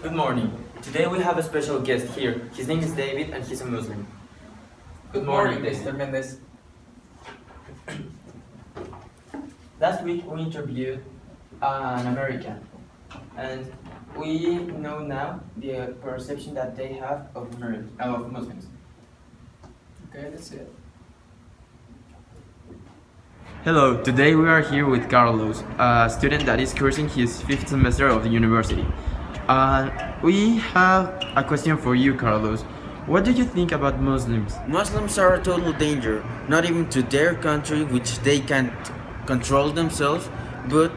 Good morning. Today we have a special guest here. His name is David and he's a Muslim. Good morning, David. Mr. Mendez. Last week we interviewed an American and we know now the perception that they have of Muslims. Okay, let's see it. Hello, today we are here with Carlos, a student that is cursing his fifth semester of the university. We have a question for you, Carlos. What do you think about Muslims? Muslims are a total danger, not even to their country, which they can't control themselves, but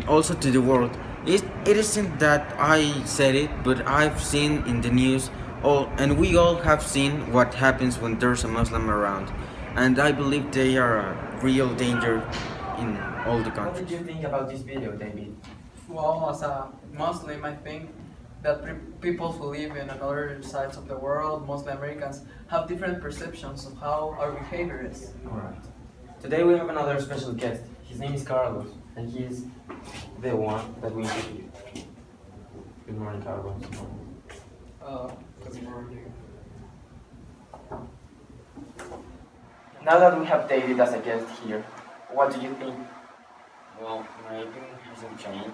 also to the world. It isn't that I said it, but I've seen in the news, and we all have seen what happens when there's a Muslim around. And I believe they are a real danger in all the What countries. did you think about this video, David? Well, as a Muslim, I think that people who live in other sides of the world, mostly Americans, have different perceptions of how our behavior is. Alright. Today we have another special guest. His name is Carlos, and he is the one that we interviewed. Good morning, Carlos. Good morning. Now that we have David as a guest here, what do you think? Well, my opinion hasn't changed.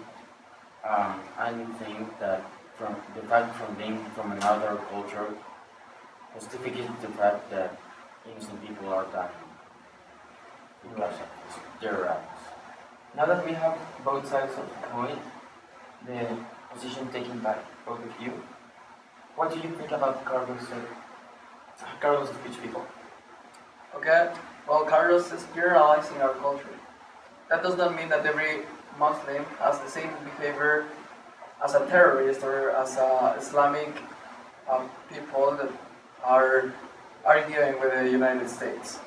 I think that from the fact from being from another culture justifies the fact that innocent people are dying because of their acts. Now that we have both sides of the coin, the position taken by both of you, what do you think about Carlos' speech before? Okay, well, Carlos is generalizing our culture. That does not mean that every Muslim has the same behavior as a terrorist or as a Islamic people that are arguing with the United States.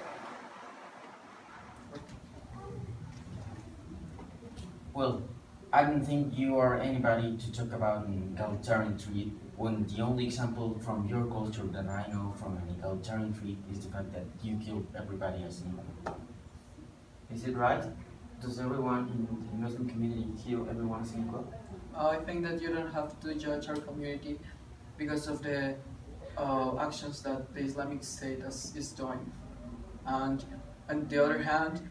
Well, I don't think you are anybody to talk about an egalitarian treat when the only example from your culture that I know from an egalitarian treat is the fact that you kill everybody as an equal. Is it right? Does everyone in the Muslim community kill everyone as equal? I think that you don't have to judge our community because of the actions that the Islamic State is doing. And on the other hand,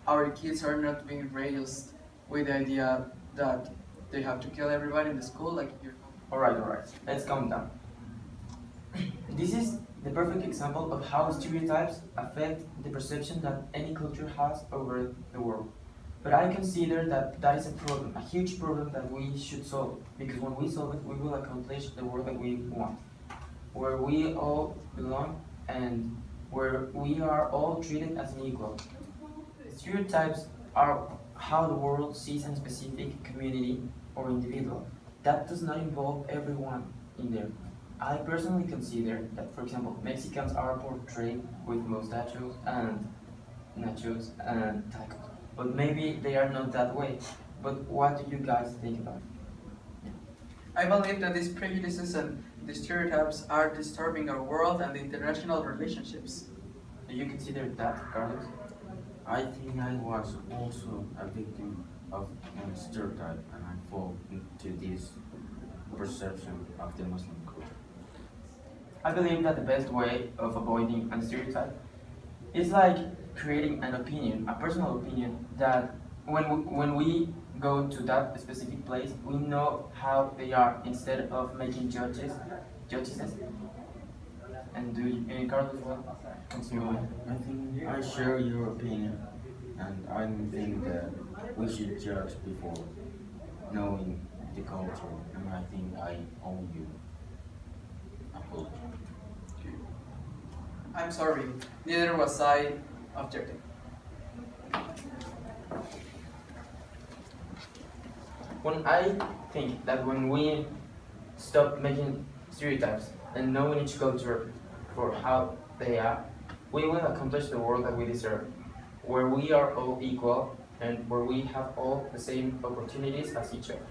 our kids are not being raised with the idea that they have to kill everybody in the school like you. Alright, let's calm down. This is the perfect example of how stereotypes affect the perception that any culture has over the world. But I consider that that is a problem, a huge problem that we should solve, because when we solve it, we will accomplish the world that we want, where we all belong and where we are all treated as an equal. Stereotypes are how the world sees a specific community or individual. That does not involve everyone in there. I personally consider that, for example, Mexicans are portrayed with mustachios and nachos and tacos, but maybe they are not that way. But what do you guys think about it? I believe that these prejudices and the stereotypes are disturbing our world and the international relationships. Do you consider that, Carlos? I think I was also a victim of a stereotype and I fall into this perception of the Muslim culture. I believe that the best way of avoiding a stereotype is like creating an opinion, a personal opinion, that when we go to that specific place, we know how they are instead of making judges. And do you, Carlos, what comes to your mind? I think I share your opinion, and I think that we should judge before knowing the culture, and I think I owe you apology. I'm sorry, neither was I objecting. When I think that when we stop making stereotypes and knowing each culture for how they are, we will accomplish the world that we deserve, where we are all equal and where we have all the same opportunities as each other.